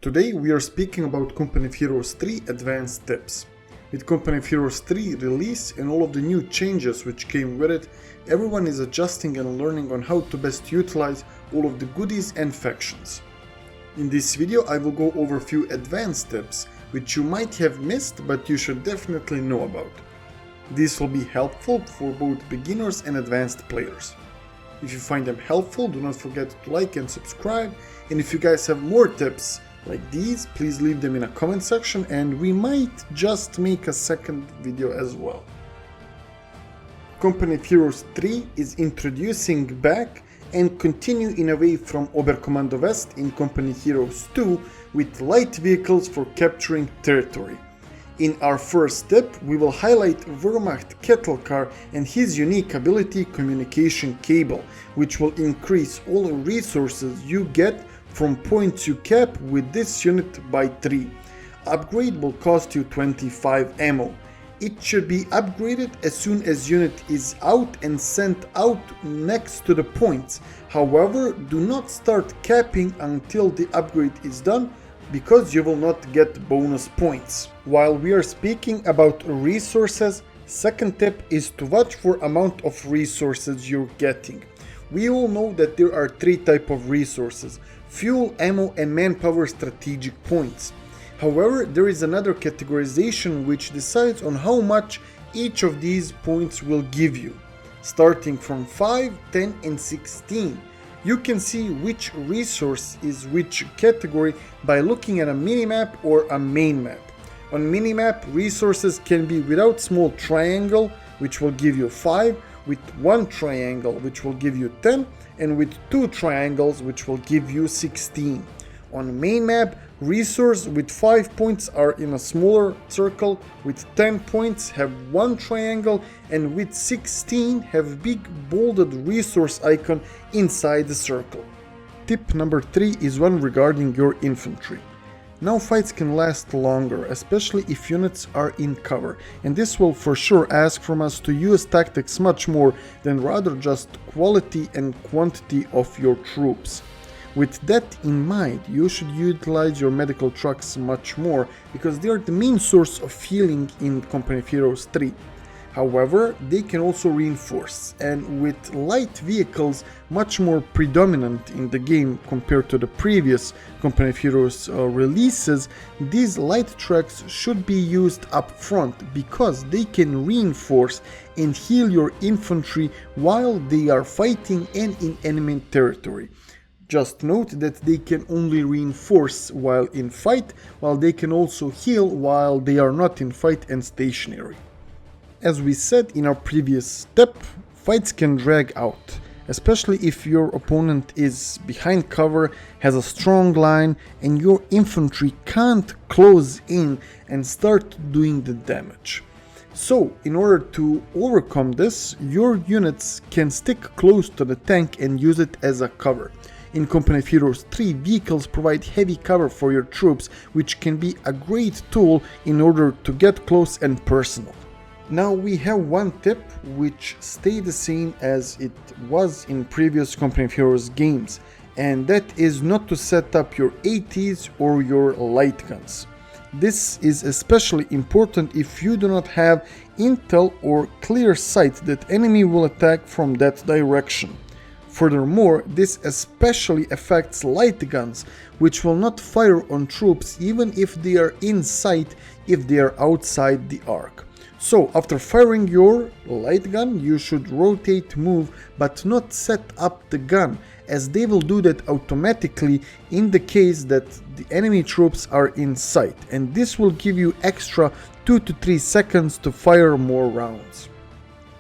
Today we are speaking about Company of Heroes 3 advanced tips. With Company of Heroes 3 release and all of the new changes which came with it, everyone is adjusting and learning on how to best utilize all of the goodies and factions. In this video I will go over a few advanced tips which you might have missed but you should definitely know about. These will be helpful for both beginners and advanced players. If you find them helpful, do not forget to like and subscribe, and if you guys have more tips like these, please leave them in a comment section and we might just make a second video as well. Company of Heroes 3 is introducing back and continue in a way from Oberkommando West in Company Heroes 2 with light vehicles for capturing territory. In our first tip, we will highlight Wehrmacht Kettencard and his unique ability Communication Cable, which will increase all resources you get from points you cap with this unit by 3. Upgrade will cost you 25 ammo. It should be upgraded as soon as unit is out and sent out next to the points. However, do not start capping until the upgrade is done, because you will not get bonus points. While we are speaking about resources, second tip is to watch for amount of resources you're getting. We all know that there are three types of resources: fuel, ammo and manpower strategic points. However, there is another categorization which decides on how much each of these points will give you. Starting from 5, 10 and 16. You can see which resource is which category by looking at a minimap or a main map. On minimap, resources can be without small triangle, which will give you 5, with one triangle, which will give you 10, and with two triangles, which will give you 16. On main map, resource with 5 points are in a smaller circle, with 10 points have one triangle, and with 16 have big bolded resource icon inside the circle. Tip number 3 is one regarding your infantry. Now fights can last longer, especially if units are in cover, and this will for sure ask from us to use tactics much more than rather just quality and quantity of your troops. With that in mind, you should utilize your medical trucks much more, because they are the main source of healing in Company of Heroes 3. However, they can also reinforce, and with light vehicles much more predominant in the game compared to the previous Company of Heroes releases, these light trucks should be used up front because they can reinforce and heal your infantry while they are fighting and in enemy territory. Just note that they can only reinforce while in fight, while they can also heal while they are not in fight and stationary. As we said in our previous step, fights can drag out, especially if your opponent is behind cover, has a strong line, and your infantry can't close in and start doing the damage. So, in order to overcome this, your units can stick close to the tank and use it as a cover. In Company of Heroes 3, vehicles provide heavy cover for your troops, which can be a great tool in order to get close and personal. Now we have one tip which stayed the same as it was in previous Company of Heroes games, and that is not to set up your ATs or your light guns. This is especially important if you do not have intel or clear sight that enemy will attack from that direction. Furthermore, this especially affects light guns, which will not fire on troops even if they are in sight if they are outside the arc. So, after firing your light gun, you should rotate, move, but not set up the gun, as they will do that automatically in the case that the enemy troops are in sight, and this will give you extra 2 to 3 seconds to fire more rounds.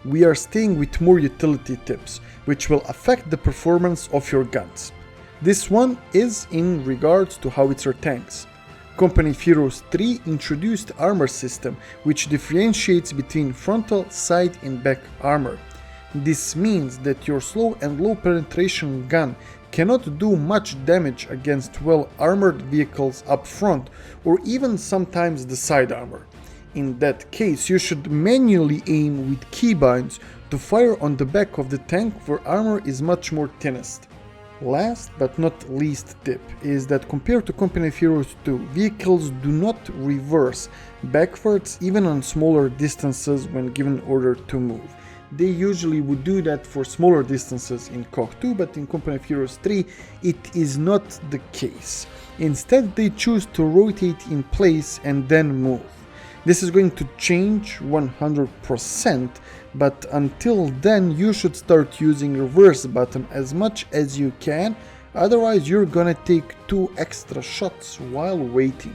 We are staying with more utility tips, which will affect the performance of your guns. This one is in regards to Howitzer tanks. Company of Heroes 3 introduced armor system, which differentiates between frontal, side and back armor. This means that your slow and low penetration gun cannot do much damage against well armored vehicles up front, or even sometimes the side armor. In that case, you should manually aim with keybinds to fire on the back of the tank where armor is much more thinnest. Last but not least tip is that compared to Company of Heroes 2, vehicles do not reverse backwards even on smaller distances when given order to move. They usually would do that for smaller distances in COG 2, but in Company of Heroes 3 it is not the case. Instead, they choose to rotate in place and then move. This is going to change 100%, but until then you should start using reverse button as much as you can, otherwise you're gonna take 2 extra shots while waiting.